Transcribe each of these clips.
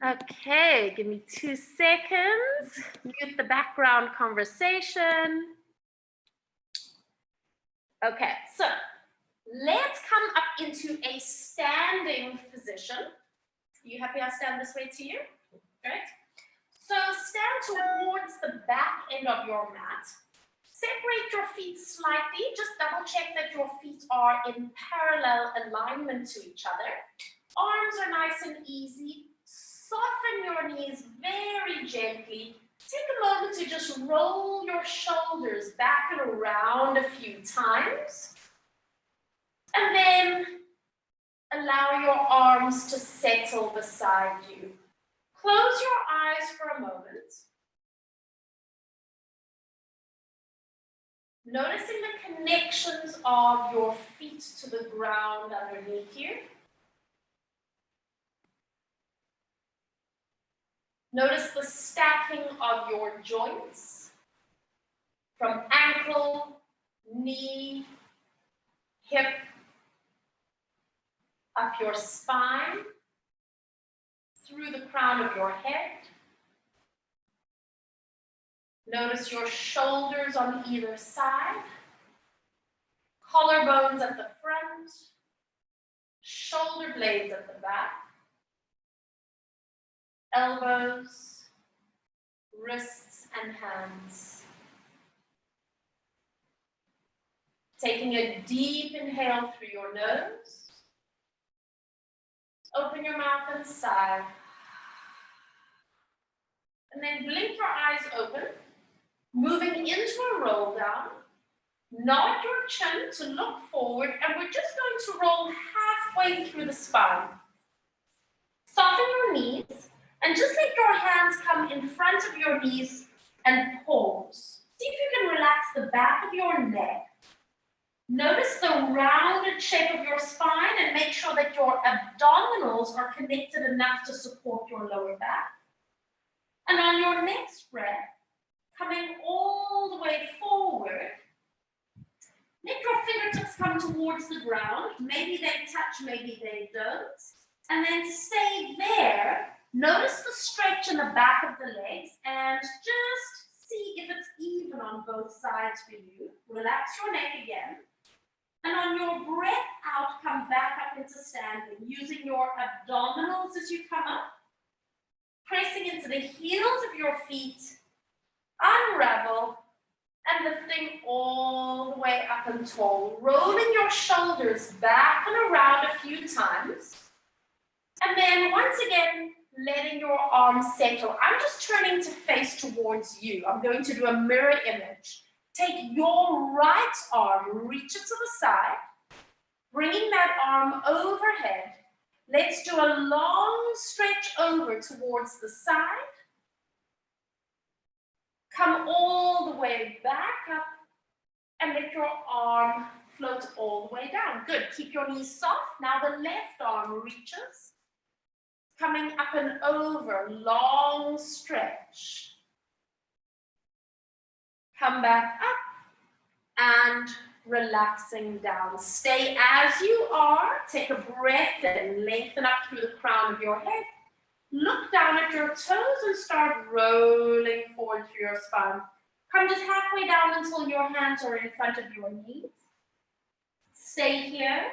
Okay, give me 2 seconds. Mute the background conversation. Okay, so let's come up into a standing position. You happy I stand this way to you? Great. So stand towards the back end of your mat. Separate your feet slightly. Just double check that your feet are in parallel alignment to each other. Arms are nice and easy. Soften your knees very gently. Take a moment to just roll your shoulders back and around a few times. And then allow your arms to settle beside you. Close your eyes for a moment. Noticing the connections of your feet to the ground underneath you. Notice the stacking of your joints from ankle, knee, hip, up your spine, through the crown of your head. Notice your shoulders on either side, collarbones at the front, shoulder blades at the back, elbows, wrists, and hands. Taking a deep inhale through your nose. Open your mouth and sigh. And then blink your eyes open, moving into a roll down. Nod your chin to look forward, and we're just going to roll halfway through the spine. Soften your knees, and just let your hands come in front of your knees and pause. See if you can relax the back of your neck. Notice the rounded shape of your spine and make sure that your abdominals are connected enough to support your lower back. And on your next breath, coming all the way forward, let your fingertips come towards the ground. Maybe they touch, maybe they don't. And then stay there. Notice the stretch in the back of the legs and just see if it's even on both sides for you. Relax your neck again. And on your breath out, come back up into standing, using your abdominals as you come up, pressing into the heels of your feet, unravel, and lifting all the way up and tall, rolling your shoulders back and around a few times. And then once again, letting your arms settle. I'm just turning to face towards you. I'm going to do a mirror image. Take your right arm, reach it to the side, bringing that arm overhead. Let's do a long stretch over towards the side. Come all the way back up and let your arm float all the way down. Good. Keep your knees soft. Now the left arm reaches. Coming up and over, long stretch. Come back up and relaxing down. Stay as you are. Take a breath and lengthen up through the crown of your head. Look down at your toes and start rolling forward through your spine. Come just halfway down until your hands are in front of your knees. Stay here,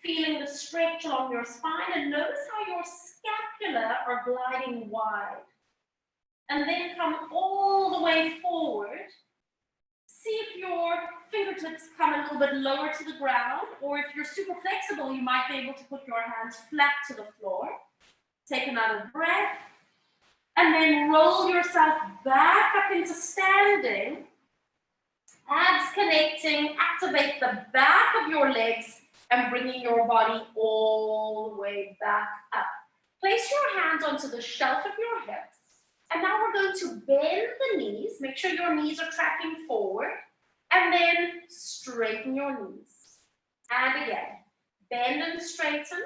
feeling the stretch along your spine, and notice how your scapula are gliding wide. And then come all the way forward. See if your fingertips come a little bit lower to the ground, or if you're super flexible, you might be able to put your hands flat to the floor. Take another breath, and then roll yourself back up into standing. Abs connecting, activate the back of your legs, and bringing your body all the way back up. Place your hands onto the shelf of your hips. And now we're going to bend the knees. Make sure your knees are tracking forward. And then straighten your knees. And again, bend and straighten.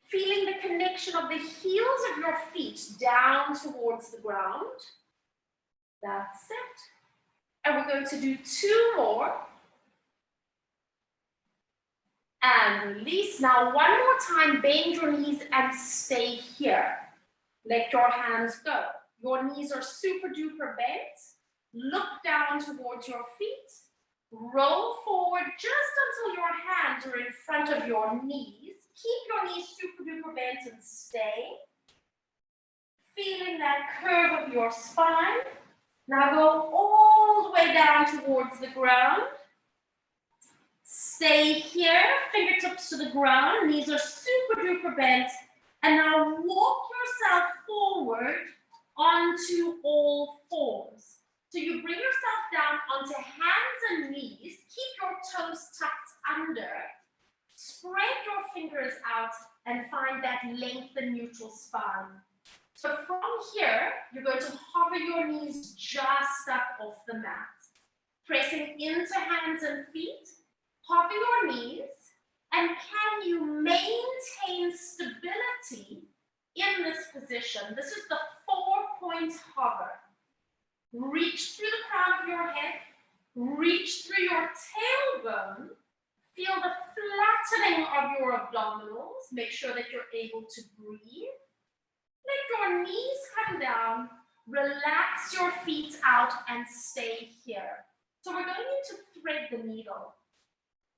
Feeling the connection of the heels of your feet down towards the ground. That's it. And we're going to do 2 more. And release. Now, one more time, bend your knees and stay here. Let your hands go. Your knees are super duper bent. Look down towards your feet. Roll forward just until your hands are in front of your knees. Keep your knees super duper bent and stay. Feeling that curve of your spine. Now go all the way down towards the ground. Stay here, fingertips to the ground, knees are super duper bent. And now walk yourself forward onto all fours. So you bring yourself down onto hands and knees, keep your toes tucked under, spread your fingers out and find that length and neutral spine. So from here, you're going to hover your knees just up off the mat. Pressing into hands and feet, hover your knees, and can you maintain stability in this position? This is the 4-point hover. Reach through the crown of your head, reach through your tailbone, feel the flattening of your abdominals, make sure that you're able to breathe. Let your knees come down, relax your feet out and stay here. So we're going to thread the needle.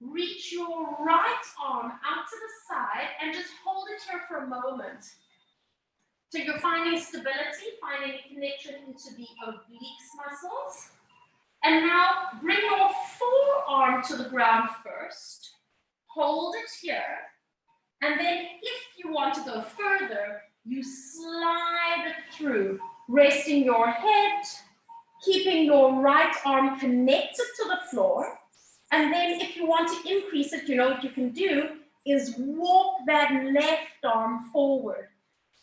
Reach your right arm out to the side and just hold it here for a moment. So you're finding stability, finding a connection into the obliques muscles. And now bring your forearm to the ground first. Hold it here. And then if you want to go further, you slide it through, resting your head, keeping your right arm connected to the floor. And then if you want to increase it, you know what you can do is walk that left arm forward.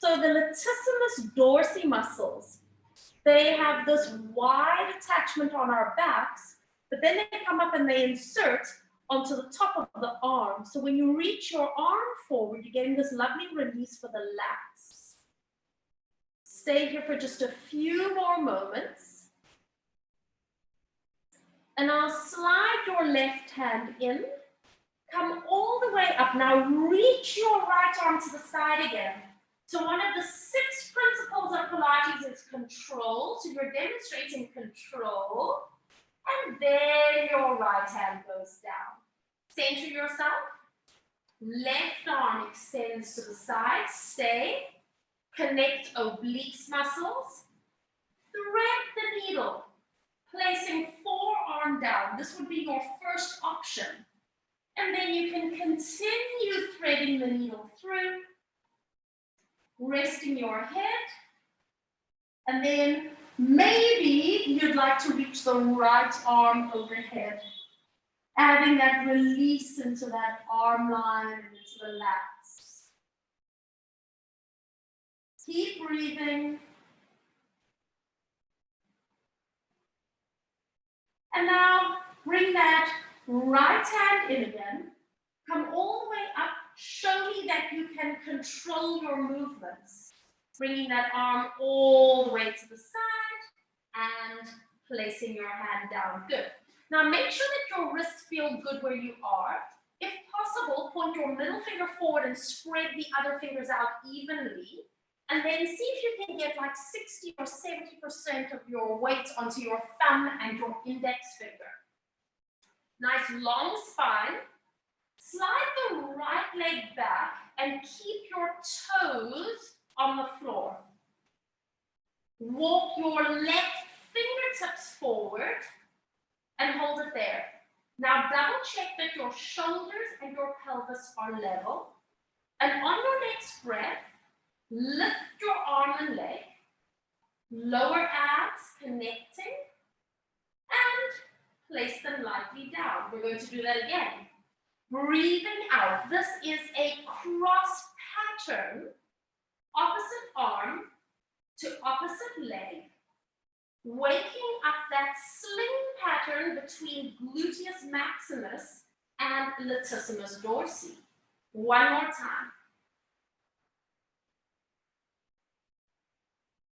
So the latissimus dorsi muscles, they have this wide attachment on our backs, but then they come up and they insert onto the top of the arm. So when you reach your arm forward, you're getting this lovely release for the lats. Stay here for just a few more moments. And I'll slide your left hand in, come all the way up. Now reach your right arm to the side again. So one of the 6 principles of Pilates is control. So you're demonstrating control. And then your right hand goes down. Center yourself. Left arm extends to the side. Stay. Connect obliques muscles. Thread the needle. Placing forearm down. This would be your first option. And then you can continue threading the needle through. Resting your head. And then maybe you'd like to reach the right arm overhead. Adding that release into that arm line and into the lats. Keep breathing. And now bring that right hand in again. Come all the way up. Show me that you can control your movements. Bringing that arm all the way to the side and placing your hand down. Good. Now make sure that your wrists feel good where you are. If possible, point your middle finger forward and spread the other fingers out evenly. And then see if you can get like 60 or 70% of your weight onto your thumb and your index finger. Nice long spine. Slide the right leg back and keep your toes on the floor. Walk your left fingertips forward and hold it there. Now double check that your shoulders and your pelvis are level. And on your next breath, lift your arm and leg, lower abs connecting, and place them lightly down. We're going to do that again. Breathing out. This is a cross pattern, opposite arm to opposite leg, waking up that sling pattern between gluteus maximus and latissimus dorsi. One more time.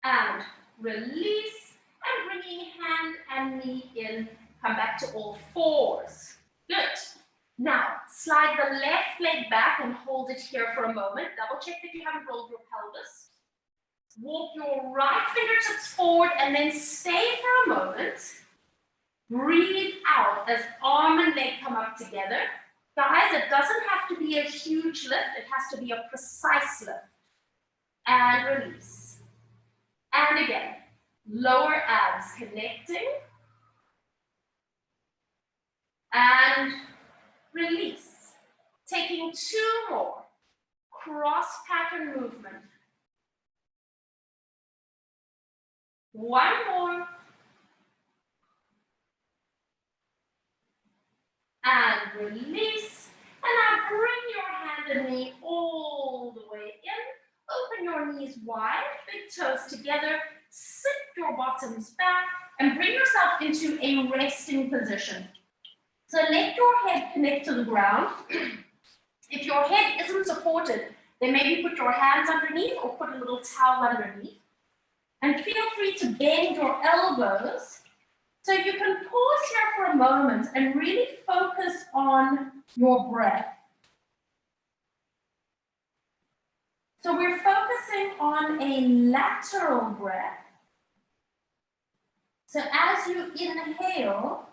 And release, and bringing hand and knee in, come back to all fours. Good. Now, slide the left leg back and hold it here for a moment. Double check that you haven't rolled your pelvis. Walk your right fingertips forward and then stay for a moment. Breathe out as arm and leg come up together. Guys, it doesn't have to be a huge lift. It has to be a precise lift. And release. And again, lower abs connecting. And release. Taking 2 more. Cross pattern movement. 1 more. And release. And now bring your hand and knee all the way in. Open your knees wide, big toes together. Sit your bottoms back and bring yourself into a resting position. So let your head connect to the ground. If your head isn't supported, then maybe put your hands underneath or put a little towel underneath. And feel free to bend your elbows. So you can pause here for a moment and really focus on your breath. So we're focusing on a lateral breath. So as you inhale,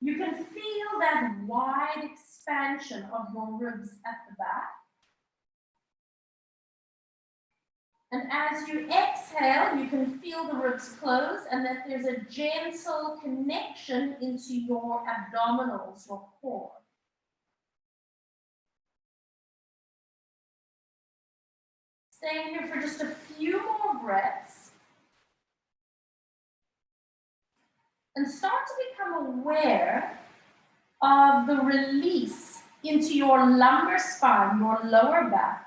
you can feel that wide expansion of your ribs at the back. And as you exhale, you can feel the ribs close and that there's a gentle connection into your abdominals, your core. Staying here for just a few more breaths. And start to become aware of the release into your lumbar spine, your lower back.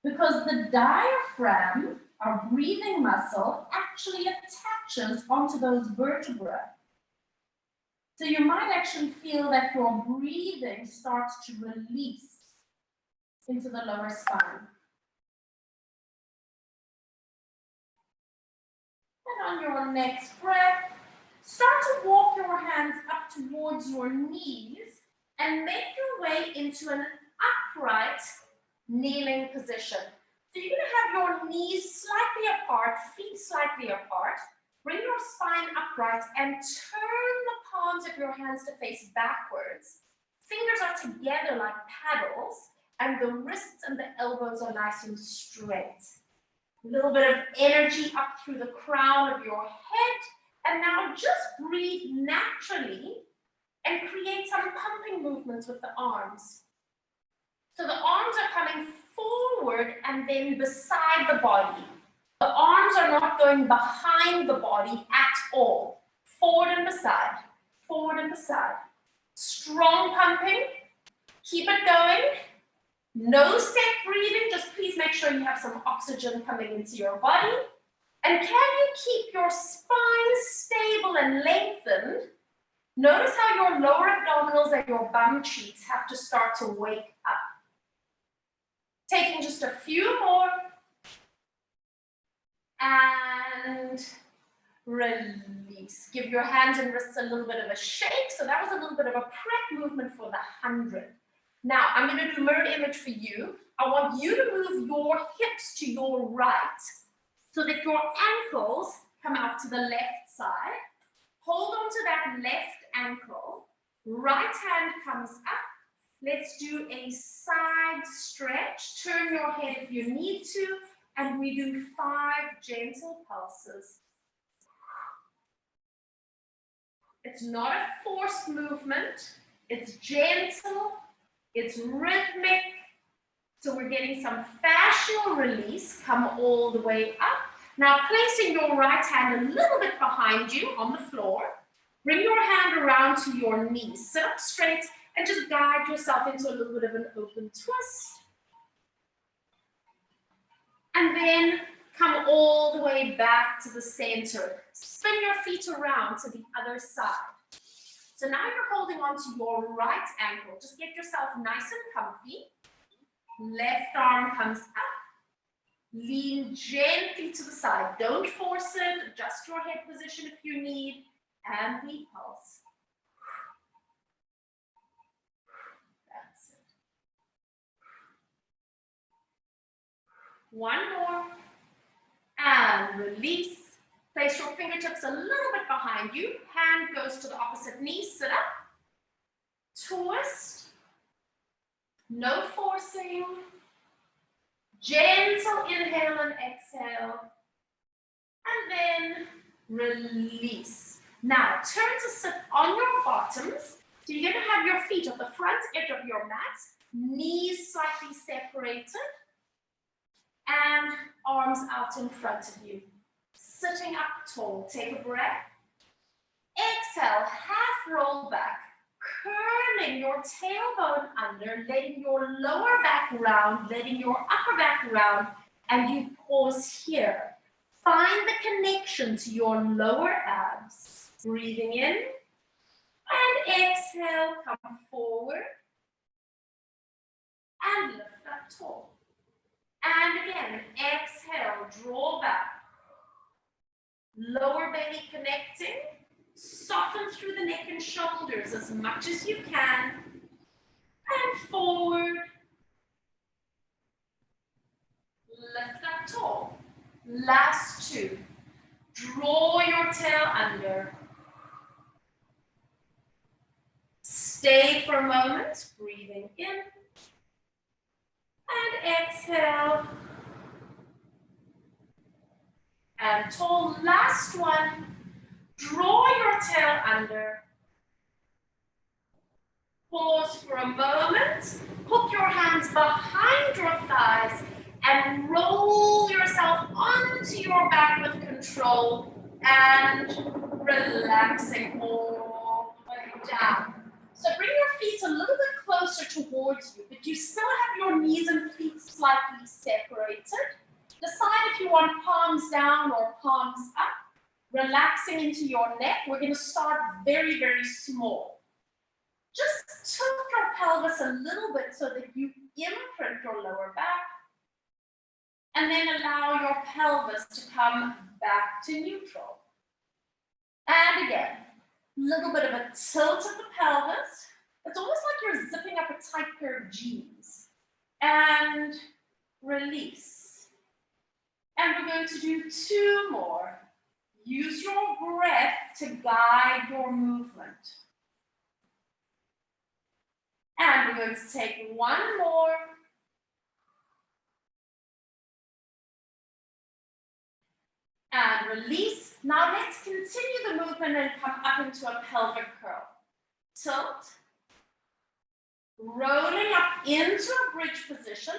Because the diaphragm, our breathing muscle, actually attaches onto those vertebrae. So you might actually feel that your breathing starts to release into the lower spine. And on your next breath, start to walk your hands up towards your knees and make your way into an upright kneeling position. So you're going to have your knees slightly apart, feet slightly apart. Bring your spine upright and turn the palms of your hands to face backwards. Fingers are together like paddles, and the wrists and the elbows are nice and straight. A little bit of energy up through the crown of your head. And now just breathe naturally and create some pumping movements with the arms. So the arms are coming forward and then beside the body. The arms are not going behind the body at all. Forward and beside, forward and beside. Strong pumping. Keep it going. No set breathing. Just please make sure you have some oxygen coming into your body. And can you keep your spine stable and lengthened? Notice how your lower abdominals and your bum cheeks have to start to wake up. Taking just a few more. And release. Give your hands and wrists a little bit of a shake. So that was a little bit of a prep movement for the 100. Now, I'm going to do mirror image for you. I want you to move your hips to your right so that your ankles come out to the left side. Hold on to that left ankle. Right hand comes up. Let's do a side stretch. Turn your head if you need to. And we do 5 gentle pulses. It's not a forced movement. It's gentle. It's rhythmic. So we're getting some fascial release. Come all the way up. Now placing your right hand a little bit behind you on the floor. Bring your hand around to your knees. Sit up straight and just guide yourself into a little bit of an open twist. And then come all the way back to the center. Spin your feet around to the other side. So now you're holding on to your right ankle. Just get yourself nice and comfy. Left arm comes up. Lean gently to the side. Don't force it. Adjust your head position if you need. And we pulse. One more. And release. Place your fingertips a little bit behind you. Hand goes to the opposite knee. Sit up. Twist. No forcing. Gentle inhale and exhale. And then release. Now turn to sit on your bottoms. So you're going to have your feet at the front edge of your mat. Knees slightly separated. And arms out in front of you. Sitting up tall. Take a breath. Exhale, half roll back. Curling your tailbone under, letting your lower back round, letting your upper back round, and you pause here. Find the connection to your lower abs. Breathing in, and exhale, come forward, and lift up tall. And again, exhale, draw back. Lower belly connecting. Soften through the neck and shoulders as much as you can. And forward. Lift up tall. Last two. Draw your tail under. Stay for a moment, breathing in. And exhale. And tall, last one. Draw your tail under. Pause for a moment. Hook your hands behind your thighs and roll yourself onto your back with control and relaxing all the way down. So bring your feet a little bit closer towards you, but you still have your knees and feet slightly separated. Decide if you want palms down or palms up. Relaxing into your neck. We're going to start very, very small. Just tilt your pelvis a little bit so that you imprint your lower back. And then allow your pelvis to come back to neutral. And again, a little bit of a tilt of the pelvis. It's almost like you're zipping up a tight pair of jeans. And release. And we're going to do two more. Use your breath to guide your movement. And we're going to take one more. And release. Now let's continue the movement and come up into a pelvic curl. Tilt. Rolling up into a bridge position.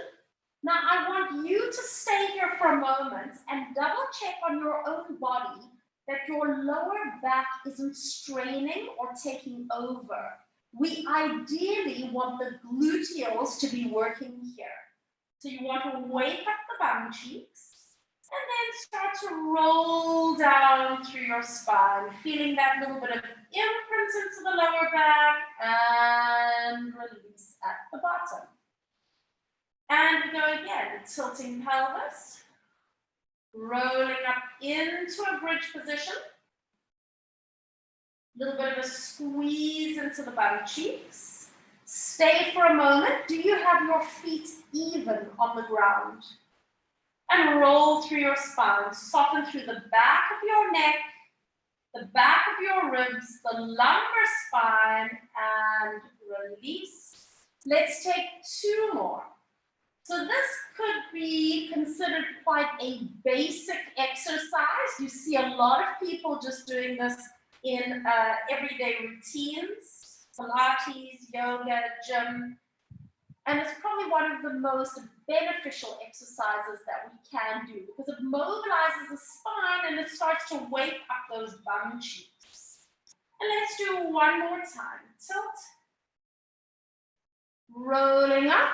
Now I want you to stay here for a moment and double check on your own body that your lower back isn't straining or taking over. We ideally want the gluteals to be working here. So you want to wake up the bum cheeks and then start to roll down through your spine, feeling that little bit of imprint into the lower back and release at the bottom. And we go again, tilting pelvis, rolling up into a bridge position. A little bit of a squeeze into the bum cheeks. Stay for a moment. Do you have your feet even on the ground? And roll through your spine. Soften through the back of your neck, the back of your ribs, the lumbar spine, and release. Let's take two more. So this could be considered quite a basic exercise. You see a lot of people just doing this in everyday routines, Pilates, yoga, gym. And it's probably one of the most beneficial exercises that we can do because it mobilizes the spine and it starts to wake up those bum cheeks. And let's do one more time. Tilt. Rolling up.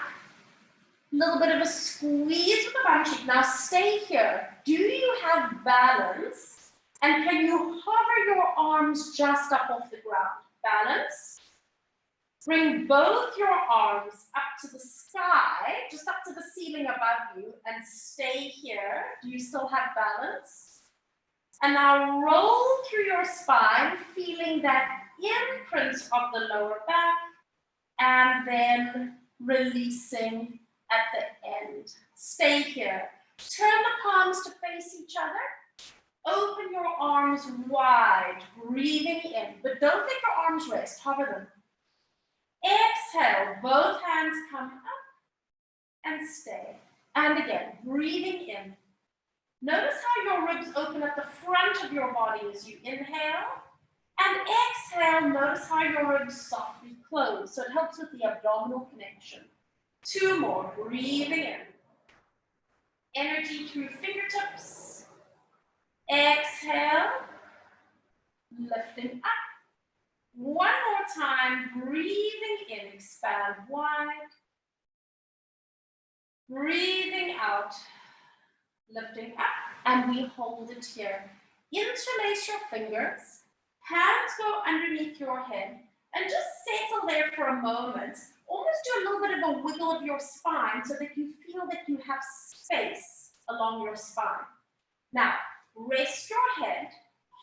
A little bit of a squeeze with the bum cheek. Now stay here. Do you have balance? And can you hover your arms just up off the ground? Balance. Bring both your arms up to the sky, just up to the ceiling above you, and stay here. Do you still have balance? And now roll through your spine, feeling that imprint of the lower back, and then releasing at the end. Stay here. Turn the palms to face each other. Open your arms wide, breathing in, but don't let your arms rest, hover them. Exhale, both hands come up and stay. And again, breathing in. Notice how your ribs open at the front of your body as you inhale. And exhale, notice how your ribs softly close. So it helps with the abdominal connection. 2 more, breathing in. Energy through fingertips. Exhale, lifting up. 1 more time, breathing in, expand wide. Breathing out, lifting up, and we hold it here. Interlace your fingers, hands go underneath your head, and just settle there for a moment. Almost do a little bit of a wiggle of your spine so that you feel that you have space along your spine. Now, rest your head,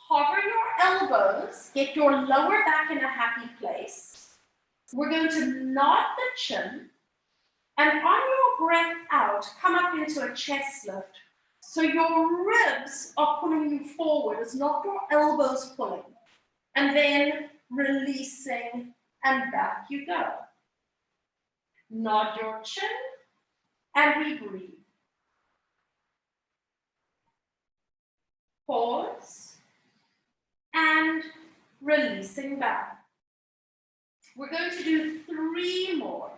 hover your elbows, get your lower back in a happy place. We're going to nod the chin, and on your breath out, come up into a chest lift. So your ribs are pulling you forward. It's not your elbows pulling. And then releasing, and back you go. Nod your chin, and we breathe. Pause, and releasing back. We're going to do 3 more.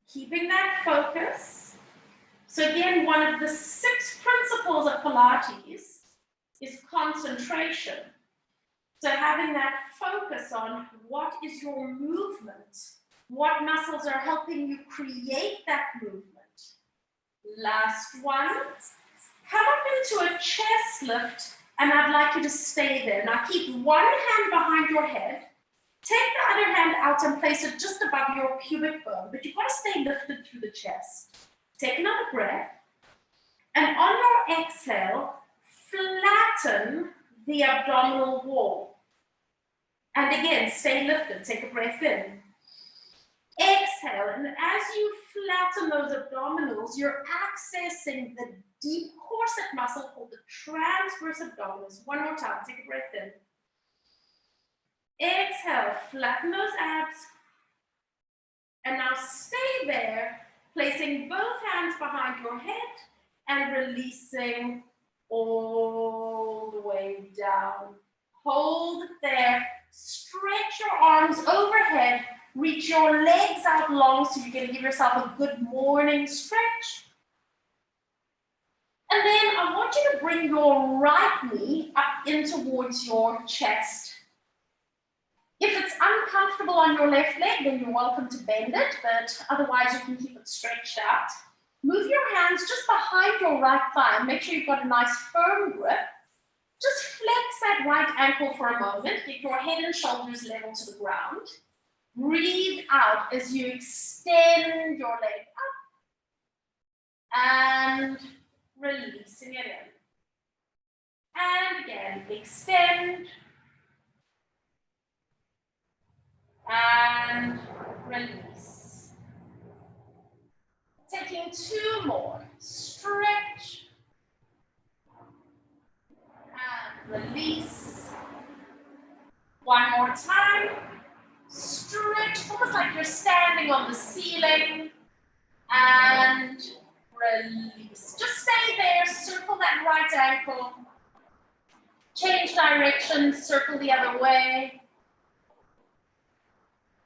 Keeping that focus. So again, one of the 6 principles of Pilates is concentration. So having that focus on what is your movement, what muscles are helping you create that movement. Last one. Come up into a chest lift, and I'd like you to stay there. Now keep one hand behind your head. Take the other hand out and place it just above your pubic bone, but you've got to stay lifted through the chest. Take another breath, and on your exhale, flatten the abdominal wall. And again, stay lifted. Take a breath in. Exhale, and as you flatten those abdominals, you're accessing the deep corset muscle called the transverse abdominis. One more time, take a breath in. Exhale, flatten those abs. And now stay there, placing both hands behind your head and releasing all the way down. Hold it there. Stretch your arms overhead. Reach your legs out long so you're going to give yourself a good morning stretch. And then I want you to bring your right knee up in towards your chest. If it's uncomfortable on your left leg, then you're welcome to bend it, but otherwise you can keep it stretched out. Move your hands just behind your right thigh and make sure you've got a nice firm grip. Just flex that right ankle for a moment. Get your head and shoulders level to the ground. Breathe out as you extend your leg up and releasing it in. And again, extend and release. Taking 2 more. Stretch and release. One more time. Stretch, almost like you're standing on the ceiling, and release. Just stay there, circle that right ankle, change direction, circle the other way,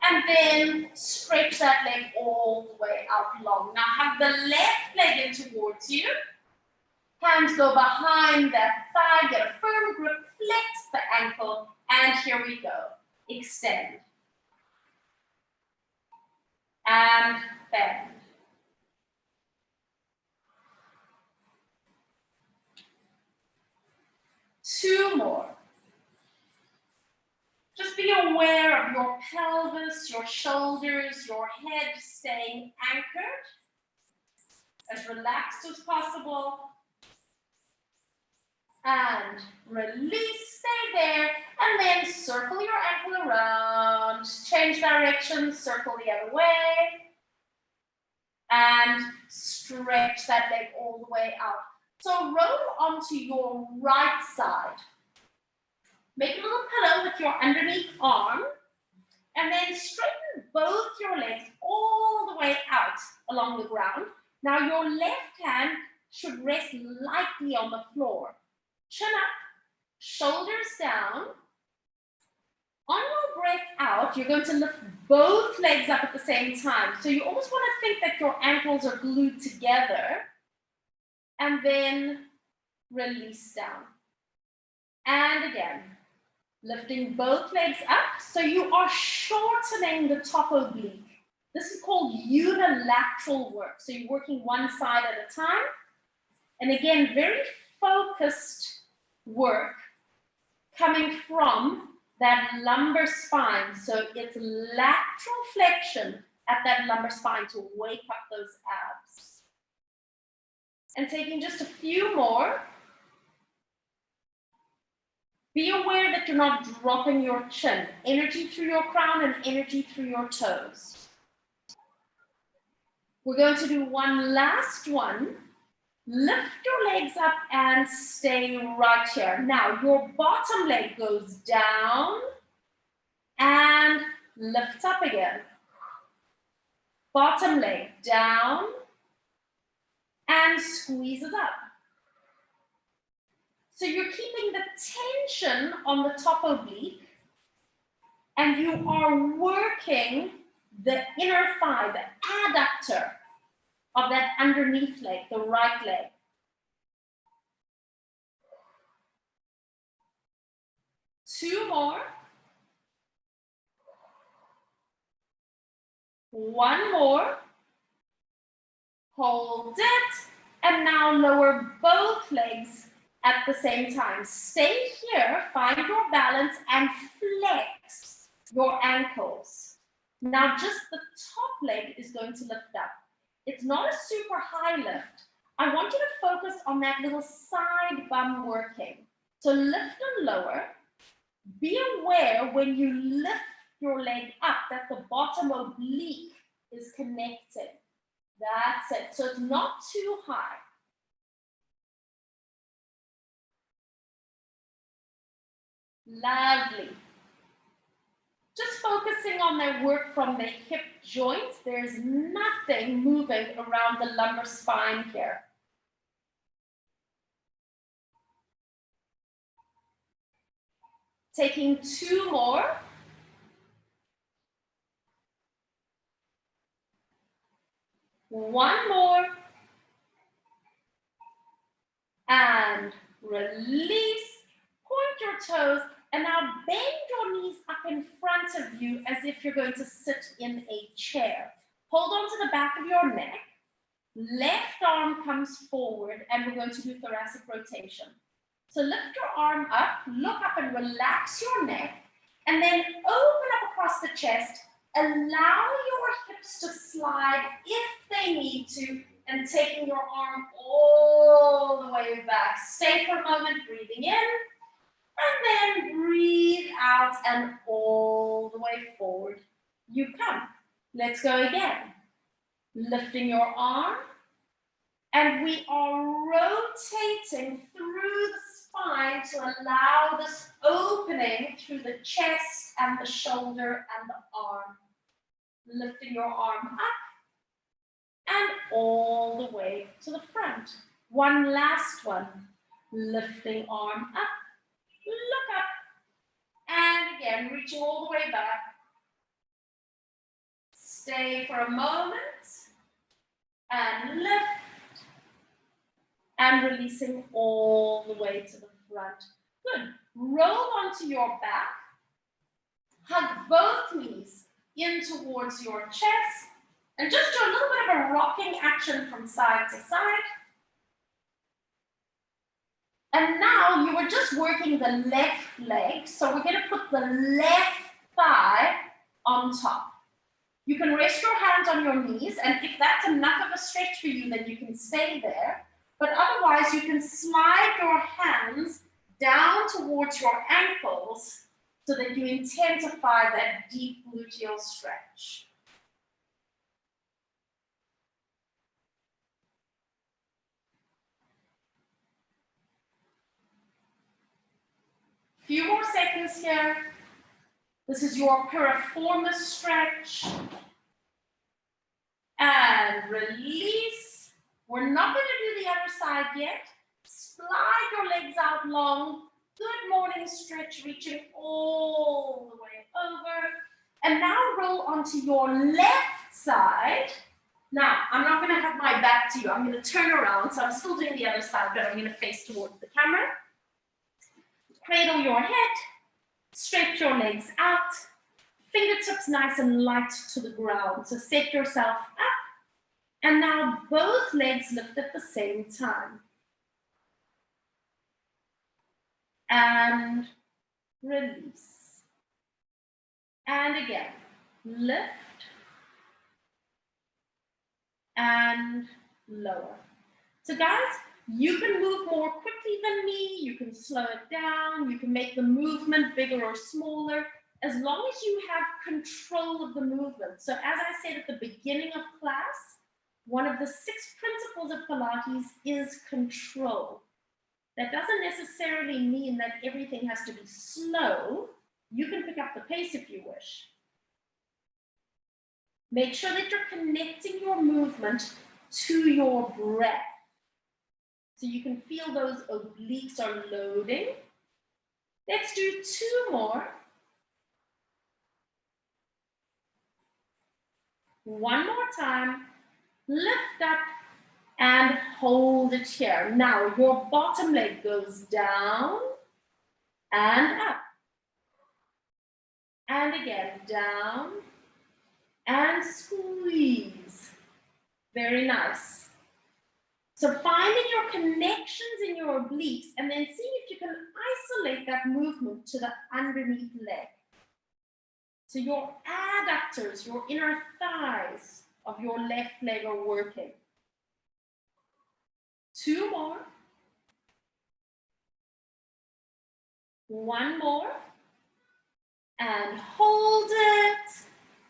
and then stretch that leg all the way out long. Now have the left leg in towards you, hands go behind that thigh, get a firm grip, flex the ankle, and here we go. Extend. And bend. Two more. Just be aware of your pelvis, your shoulders, your head staying anchored, as relaxed as possible. And release, stay there, and then circle your ankle around, change direction, circle the other way. stretch that leg all the way out. So roll onto your right side. Make a little pillow with your underneath arm, and then straighten both your legs all the way out along the ground. Now your left hand should rest lightly on the floor. Chin up, shoulders down. On your breath out, you're going to lift both legs up at the same time. So you almost want to think that your ankles are glued together, and then release down. And again, lifting both legs up, so you are shortening the top oblique. This is called unilateral work. So you're working one side at a time. And again, very focused work coming from that lumbar spine. So it's lateral flexion at that lumbar spine to wake up those abs. And taking just a few more. Be aware that you're not dropping your chin. Energy through your crown and energy through your toes. We're going to do one last one. Lift your legs up and stay right here. Now, your bottom leg goes down and lifts up again. Bottom leg down and squeezes up. So you're keeping the tension on the top oblique, and you are working the inner thigh, the adductor of that underneath leg, the right leg. Two more. One more. Hold it. And now lower both legs at the same time. Stay here, find your balance, and flex your ankles. Now just the top leg is going to lift up. It's not a super high lift. I want you to focus on that little side bum working. So lift and lower. Be aware when you lift your leg up that the bottom oblique is connected. That's it. So it's not too high. Lovely. Just focusing on that work from the hip joints. There's nothing moving around the lumbar spine here. Taking two more. One more. And release. Point your toes. And now bend your knees up in front of you as if you're going to sit in a chair. Hold on to the back of your neck. Left arm comes forward, and we're going to do thoracic rotation. So lift your arm up, look up and relax your neck, and then open up across the chest. Allow your hips to slide if they need to, and taking your arm all the way back. Stay for a moment, breathing in. And then breathe out and all the way forward you come. Let's go again. Lifting your arm. And we are rotating through the spine to allow this opening through the chest and the shoulder and the arm. Lifting your arm up and all the way to the front. One last one. Lifting arm up. Look up, and again, reaching all the way back. Stay for a moment, and lift, and releasing all the way to the front. Good. Roll onto your back, hug both knees in towards your chest, and just do a little bit of a rocking action from side to side. And now you were just working the left leg, so we're going to put the left thigh on top. You can rest your hands on your knees, and if that's enough of a stretch for you, then you can stay there. But otherwise, you can slide your hands down towards your ankles so that you intensify that deep gluteal stretch. seconds here. This is your piriformis stretch. And release. We're not going to do the other side yet. Slide your legs out long. Good morning stretch, reaching all the way over. And now roll onto your left side. Now, I'm not going to have my back to you. I'm going to turn around. So I'm still doing the other side, but I'm going to face towards the camera. Cradle your head. Stretch your legs out. Fingertips nice and light to the ground. So set yourself up. And now both legs lift at the same time. And release. And again, lift. And lower. So guys, you can move more quickly than me. You can slow it down. You can make the movement bigger or smaller, as long as you have control of the movement. So as I said at the beginning of class, one of the 6 principles of Pilates is control. That doesn't necessarily mean that everything has to be slow. You can pick up the pace if you wish. Make sure that you're connecting your movement to your breath. So you can feel those obliques are loading. Let's do 2 more. 1 more time. Lift up and hold it here. Now your bottom leg goes down and up. And again, down and squeeze. Very nice. So finding your connections in your obliques and then see if you can isolate that movement to the underneath leg. So your adductors, your inner thighs of your left leg are working. 2 more. 1 more. And hold it.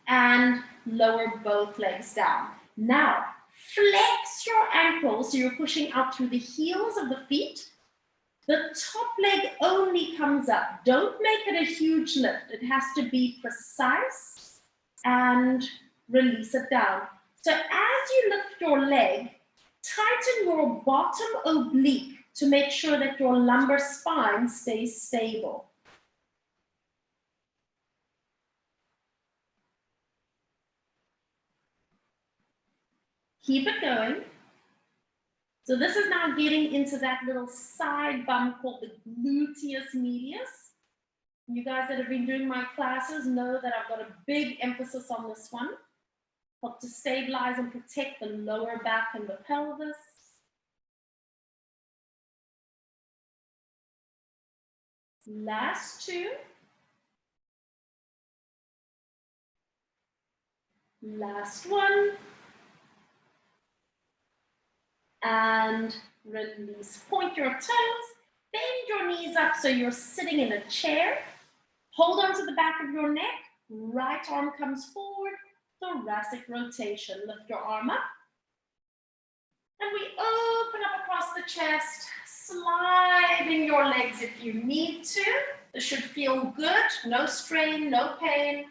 And lower both legs down. Now, flex your ankles so you're pushing out through the heels of the feet. The top leg only comes up. Don't make it a huge lift. It has to be precise and release it down. So as you lift your leg, tighten your bottom oblique to make sure that your lumbar spine stays stable. Keep it going. So this is now getting into that little side bump called the gluteus medius. You guys that have been doing my classes know that I've got a big emphasis on this one. Help to stabilize and protect the lower back and the pelvis. Last 2. Last 1. And release. Point your toes, bend your knees up so you're sitting in a chair. Hold on to the back of your neck. Right arm comes forward. Thoracic rotation. Lift your arm up. And we open up across the chest, sliding your legs if you need to. This should feel good. No strain, no pain.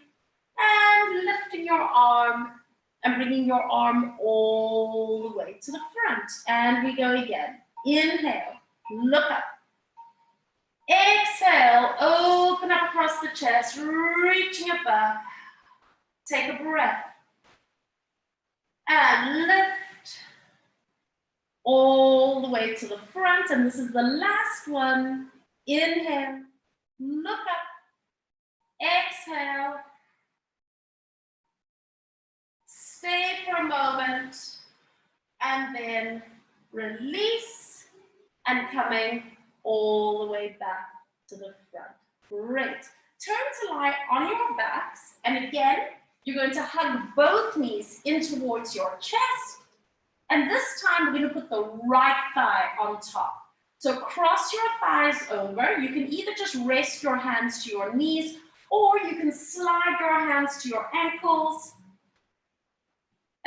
And lifting your arm. And bringing your arm all the way to the front. And we go again. Inhale, look up. Exhale, open up across the chest, reaching it back. Take a breath. And lift all the way to the front. And this is the last one. Inhale, look up. Exhale. Stay for a moment, and then release, and coming all the way back to the front. Great. Turn to lie on your backs, and again, you're going to hug both knees in towards your chest, and this time we're going to put the right thigh on top. So cross your thighs over. You can either just rest your hands to your knees, or you can slide your hands to your ankles.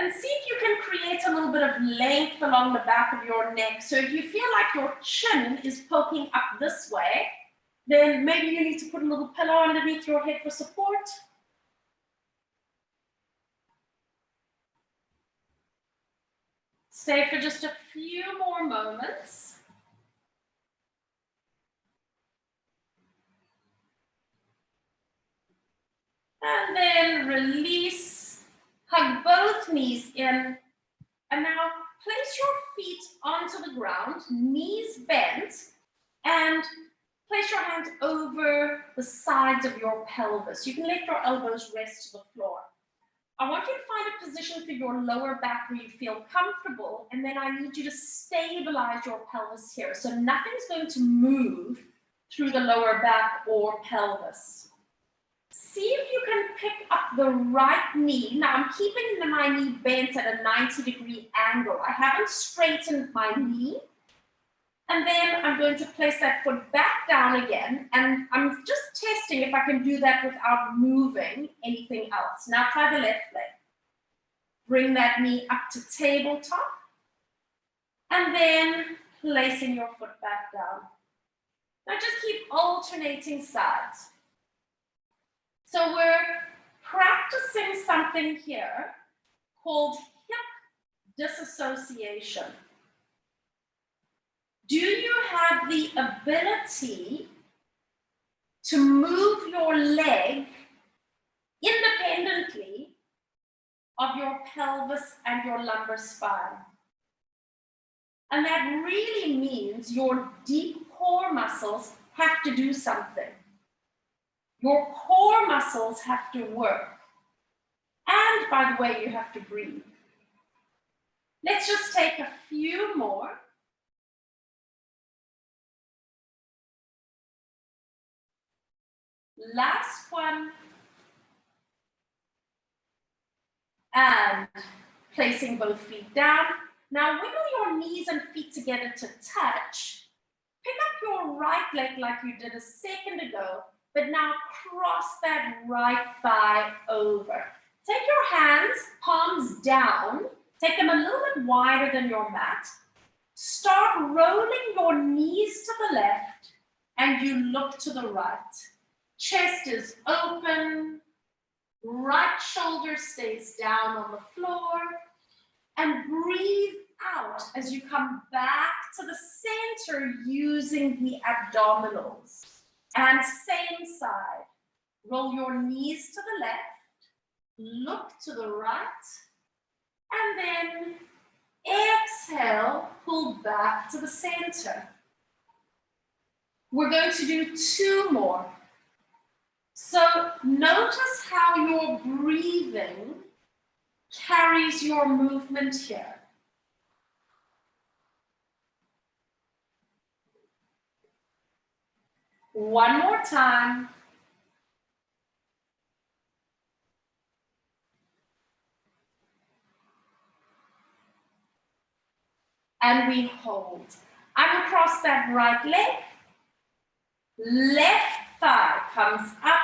And see if you can create a little bit of length along the back of your neck. So if you feel like your chin is poking up this way, Then maybe you need to put a little pillow underneath your head for support. Stay for just a few more moments. And then release, hug both knees in. And now place your feet onto the ground, knees bent, and place your hands over the sides of your pelvis. You can let your elbows rest to the floor. I want you to find a position for your lower back where you feel comfortable, and then I need you to stabilize your pelvis here. So nothing's going to move through the lower back or pelvis. See if you can pick up the right knee. Now I'm keeping my knee bent at a 90-degree angle. I haven't straightened my knee. And then I'm going to place that foot back down again. And I'm just testing if I can do that without moving anything else. Now try the left leg. Bring that knee up to tabletop. And then placing your foot back down. Now just keep alternating sides. So we're practicing something here called hip disassociation. Do you have the ability to move your leg independently of your pelvis and your lumbar spine? And that really means your deep core muscles have to do something. Your core muscles have to work. And by the way, you have to breathe. Let's just take a few more. Last one. And placing both feet down. Now wiggle your knees and feet together to touch. Pick up your right leg like you did a second ago, but now cross that right thigh over. Take your hands, palms down. Take them a little bit wider than your mat. Start rolling your knees to the left and you look to the right. Chest is open. Right shoulder stays down on the floor. And breathe out as you come back to the center using the abdominals. And same side. Roll your knees to the left. Look to the right. And then exhale, pull back to the center. We're going to do two more. So notice how your breathing carries your movement here. One more time. And we hold. Uncross that right leg. Left thigh comes up,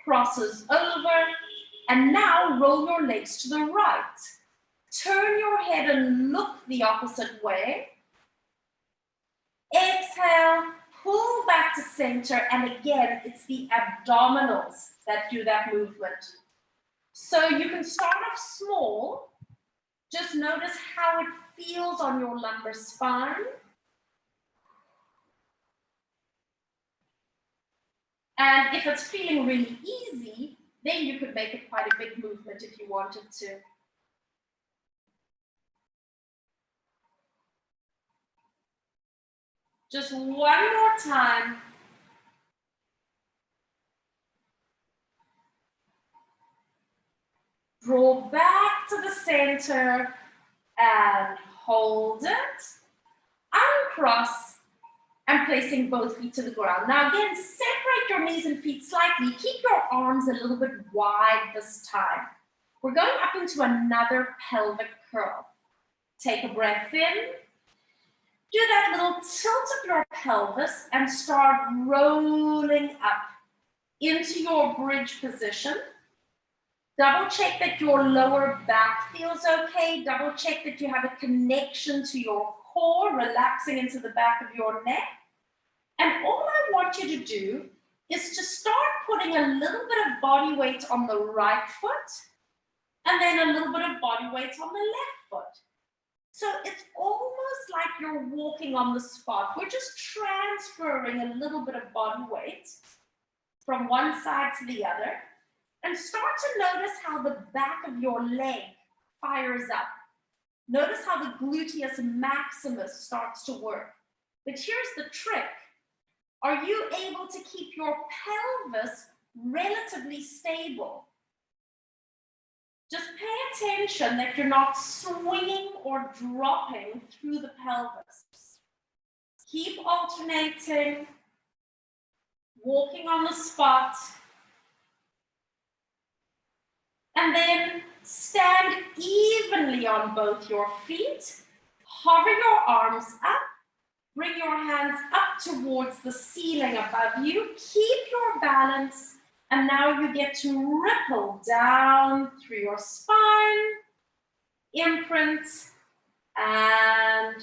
crosses over, and now roll your legs to the right. Turn your head and look the opposite way. Exhale, pull back to center, and again, it's the abdominals that do that movement. So you can start off small. Just notice how it feels on your lumbar spine. And if it's feeling really easy, then you could make it quite a big movement if you wanted to. Just one more time. Draw back to the center and hold it. Uncross and placing both feet to the ground. Now again, separate your knees and feet slightly. Keep your arms a little bit wide this time. We're going up into another pelvic curl. Take a breath in. Do that little tilt of your pelvis and start rolling up into your bridge position. Double check that your lower back feels okay. Double check that you have a connection to your core, relaxing into the back of your neck. And all I want you to do is to start putting a little bit of body weight on the right foot and then a little bit of body weight on the left foot. So it's almost like you're walking on the spot. We're just transferring a little bit of body weight from one side to the other, and start to notice how the back of your leg fires up. Notice how the gluteus maximus starts to work. But here's the trick. Are you able to keep your pelvis relatively stable? Just pay attention that you're not swinging or dropping through the pelvis. Keep alternating, walking on the spot, and then stand evenly on both your feet. Hover your arms up. Bring your hands up towards the ceiling above you. Keep your balance. And now you get to ripple down through your spine. Imprint and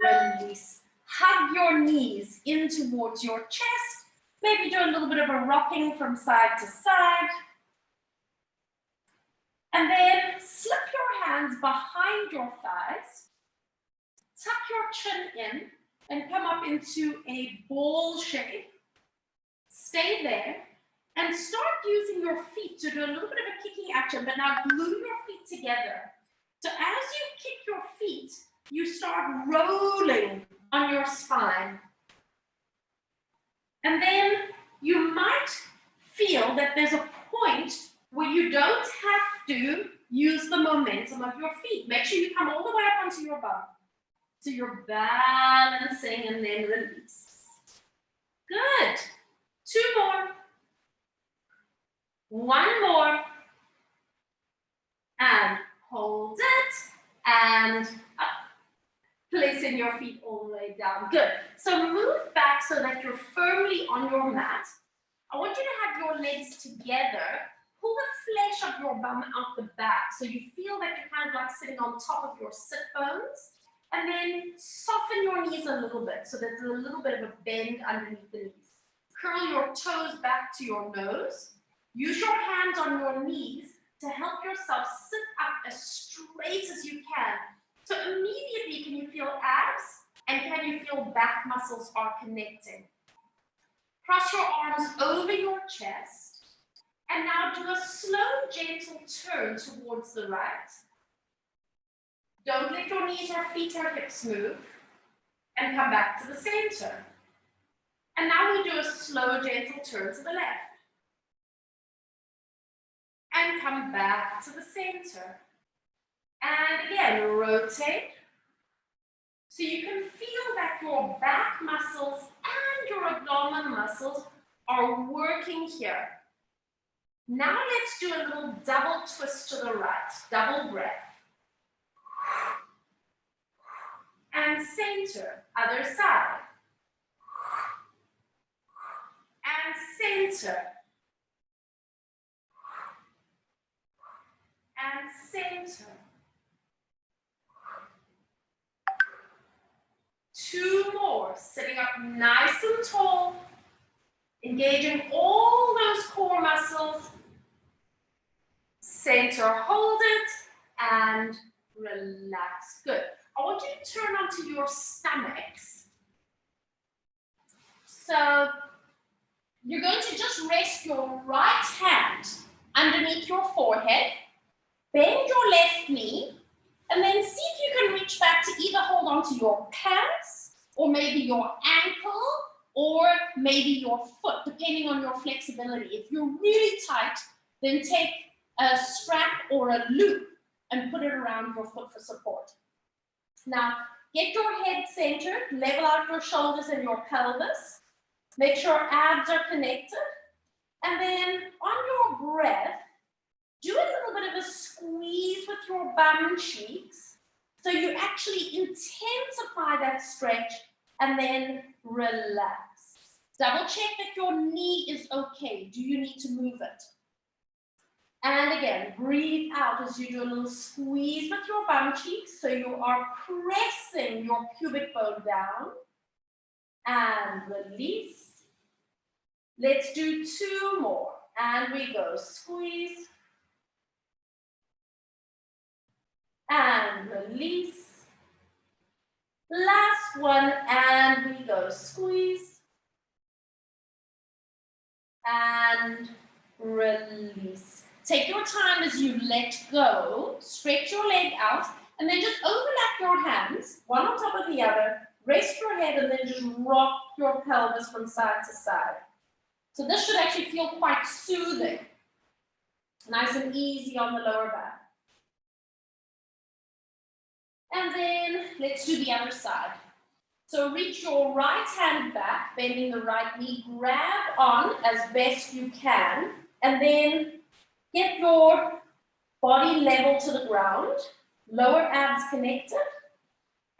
release. Hug your knees in towards your chest. Maybe do a little bit of a rocking from side to side. And then slip your hands behind your thighs. Tuck your chin in and come up into a ball shape. Stay there and start using your feet to do a little bit of a kicking action, but now glue your feet together. So as you kick your feet, you start rolling on your spine. And then you might feel that there's a point where you don't have to use the momentum of your feet. Make sure you come all the way up onto your bum. So you're balancing and then release. Good. 2 more. 1 more. And hold it. And up. Placing your feet all the way down. Good. So move back so that you're firmly on your mat. I want you to have your legs together. Pull the flesh of your bum out the back so you feel that you're kind of like sitting on top of your sit bones. And then soften your knees a little bit so there's a little bit of a bend underneath the knees. Curl your toes back to your nose. Use your hands on your knees to help yourself sit up as straight as you can. So immediately, can you feel abs and can you feel back muscles are connecting? Cross your arms over your chest and now do a slow, gentle turn towards the right. Don't let your knees or feet or hips move, and come back to the center. And now we do a slow, gentle turn to the left. And come back to the center. And again, rotate. So you can feel that your back muscles and your abdominal muscles are working here. Now let's do a little double twist to the right, double breath. And center, other side. And center. And center. 2 more, sitting up nice and tall, engaging all those core muscles. Center, hold it, and relax. Good. I want you to turn onto your stomachs. So you're going to just rest your right hand underneath your forehead, bend your left knee, and then see if you can reach back to either hold onto your pants, or maybe your ankle, or maybe your foot, depending on your flexibility. If you're really tight, then take a strap or a loop and put it around your foot for support. Now, get your head centered, level out your shoulders and your pelvis. Make sure abs are connected. And then on your breath, do a little bit of a squeeze with your bum cheeks. So you actually intensify that stretch and then relax. Double check that your knee is okay. Do you need to move it? And again, breathe out as you do a little squeeze with your bum cheeks. So you are pressing your pubic bone down. and release. Let's do 2 more, and we go squeeze, and release. Last one, and we go squeeze, and release. Take your time as you let go, stretch your leg out, and then just overlap your hands, one on top of the other, rest your head, and then just rock your pelvis from side to side. So this should actually feel quite soothing, nice and easy on the lower back. And then let's do the other side. So reach your right hand back, bending the right knee, grab on as best you can, and then get your body level to the ground, lower abs connected,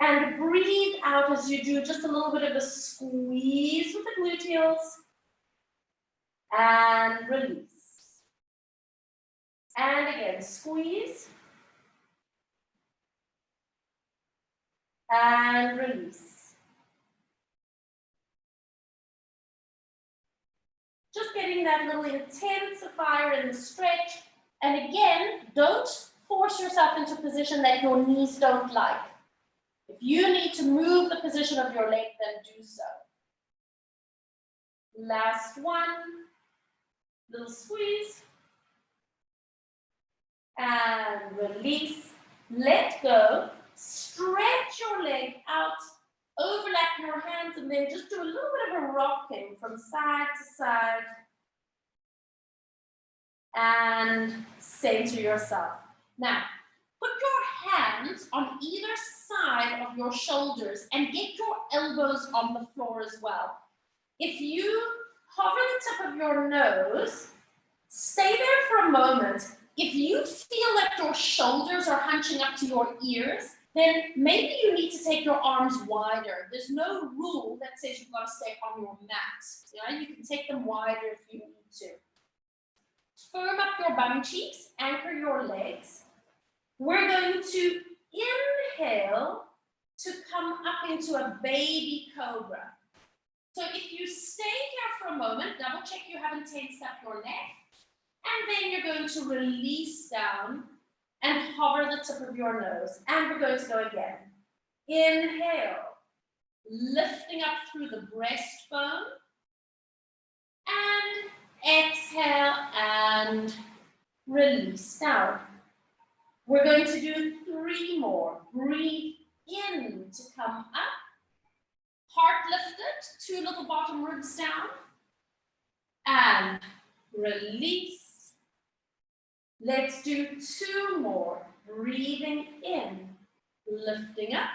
and breathe out as you do just a little bit of a squeeze with the gluteals, and release. And again, squeeze, and release. Just getting that little intensifier in the stretch. And again, don't force yourself into a position that your knees don't like. If you need to move the position of your leg, then do so. Last one, little squeeze, and release. Let go, stretch your leg out, overlap your hands, and then just do a little bit of a rocking from side to side. And center yourself. Now, put your hands on either side of your shoulders and get your elbows on the floor as well. If you hover the tip of your nose, stay there for a moment. If you feel like your shoulders are hunching up to your ears, then maybe you need to take your arms wider. There's no rule that says you've got to stay on your mat. Yeah? You can take them wider if you need to. Firm up your bum cheeks, anchor your legs. We're going to inhale to come up into a baby cobra. So if you stay here for a moment, double check you haven't tensed up your neck, and then you're going to release down and hover the tip of your nose. And we're going to go again. Inhale, lifting up through the breastbone, and exhale and release down. We're going to do 3 more. Breathe in to come up. Heart lifted, 2 little bottom ribs down. And release. Let's do 2 more. Breathing in, lifting up.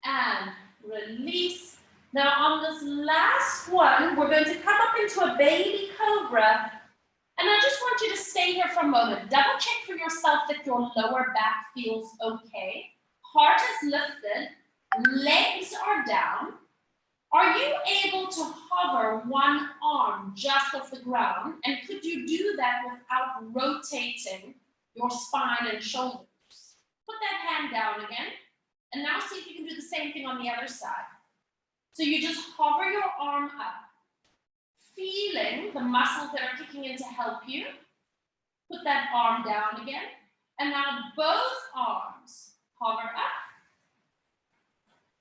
And release. Now on this last one, we're going to come up into a baby cobra. And I just want you to stay here for a moment. Double check for yourself that your lower back feels okay. Heart is lifted, legs are down. Are you able to hover one arm just off the ground? And could you do that without rotating your spine and shoulders? Put that hand down again. And now see if you can do the same thing on the other side. So you just hover your arm up, feeling the muscles that are kicking in to help you. Put that arm down again. And now both arms hover up.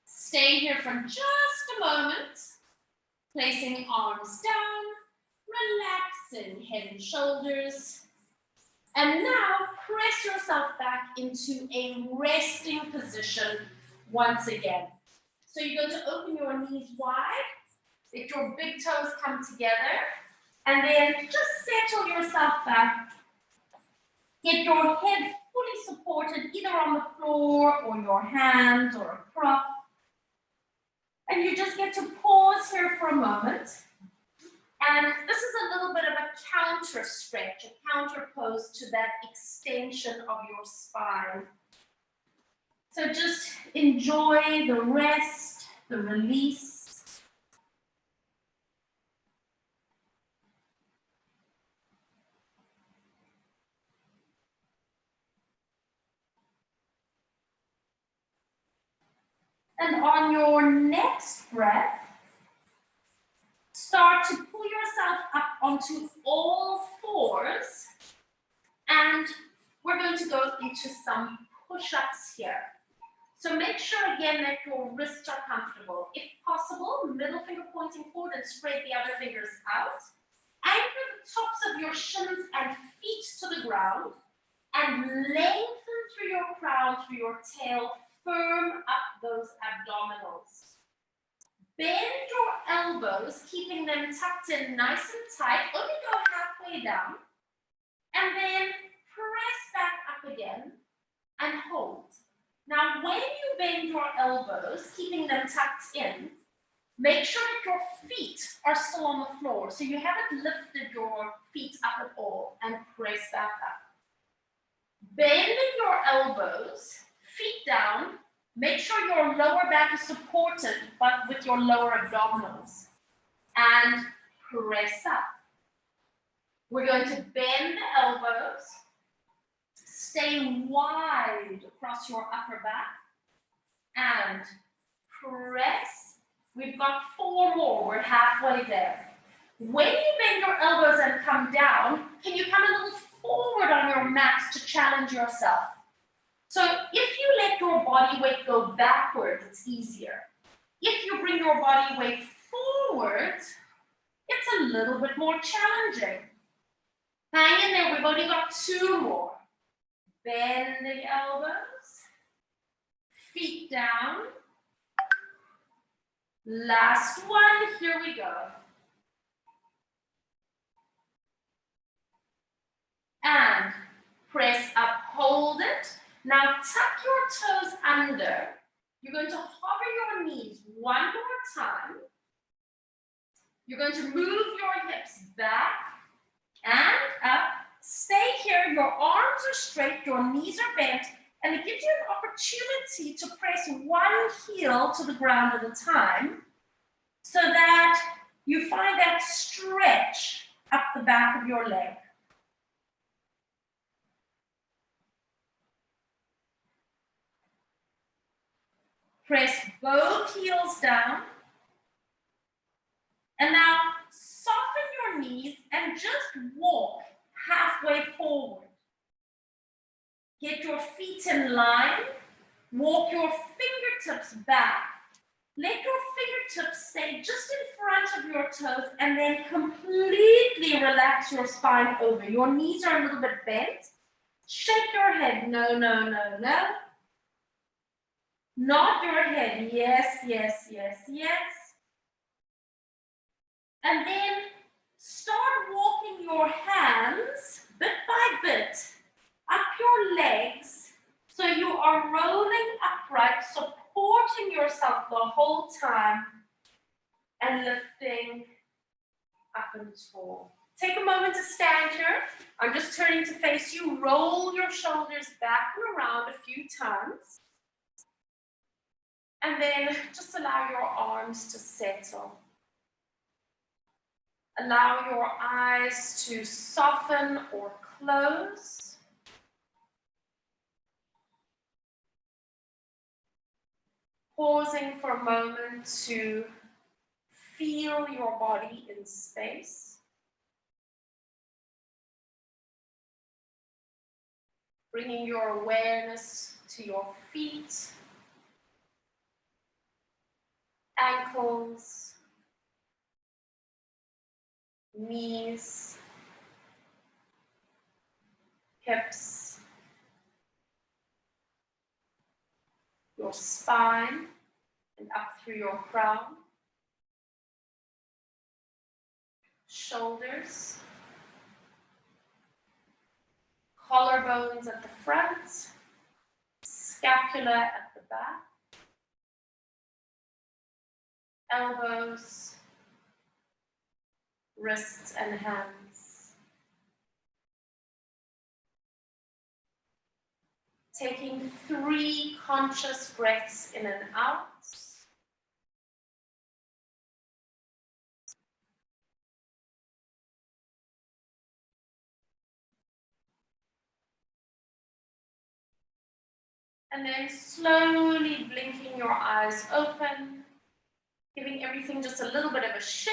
Stay here for just a moment. Placing arms down, relaxing head and shoulders. And now press yourself back into a resting position once again. So you're going to open your knees wide, let your big toes come together, and then just settle yourself back. Get your head fully supported either on the floor or your hands or a prop. And you just get to pause here for a moment. And this is a little bit of a counter stretch, a counter pose to that extension of your spine. So just enjoy the rest, the release. And on your next breath, start to pull yourself up onto all fours. And we're going to go into some push-ups here. So make sure again that your wrists are comfortable. If possible, middle finger pointing forward and spread the other fingers out. Anchor the tops of your shins and feet to the ground and lengthen through your crown, through your tail. Firm up those abdominals. Bend your elbows, keeping them tucked in nice and tight. Only go halfway down. And then press back up again and hold. Now, when you bend your elbows, keeping them tucked in, make sure that your feet are still on the floor. So you haven't lifted your feet up at all, and press back up. Bending your elbows, feet down. Make sure your lower back is supported, but with your lower abdominals. And press up. We're going to bend the elbows. Stay wide across your upper back. And press. We've got 4 more. We're halfway there. When you bend your elbows and come down, can you come a little forward on your mat to challenge yourself? So if you let your body weight go backwards, it's easier. If you bring your body weight forward, it's a little bit more challenging. Hang in there, we've only got 2 more. Bend the elbows, feet down. Last one, here we go. And press up, hold it. Now tuck your toes under. You're going to hover your knees one more time. You're going to move your hips back and up. Stay here, your arms are straight, your knees are bent, and it gives you an opportunity to press one heel to the ground at a time so that you find that stretch up the back of your leg. Press both heels down. And now soften your knees and just walk halfway forward. Get your feet in line. Walk your fingertips back. Let your fingertips stay just in front of your toes and then completely relax your spine over. Your knees are a little bit bent. Shake your head. No, no, no, no. Nod your head. Yes, yes, yes, yes. And then start walking your hands bit by bit up your legs so you are rolling upright, supporting yourself the whole time and lifting up and tall. Take a moment to stand here. I'm just turning to face you. Roll your shoulders back and around a few times. And then just allow your arms to settle. Allow your eyes to soften or close. Pausing for a moment to feel your body in space. Bringing your awareness to your feet, ankles, knees, hips, your spine, and up through your crown, shoulders, collarbones at the front, scapula at the back, elbows, wrists and hands. Taking 3 conscious breaths in and out. And then slowly blinking your eyes open, giving everything just a little bit of a shake.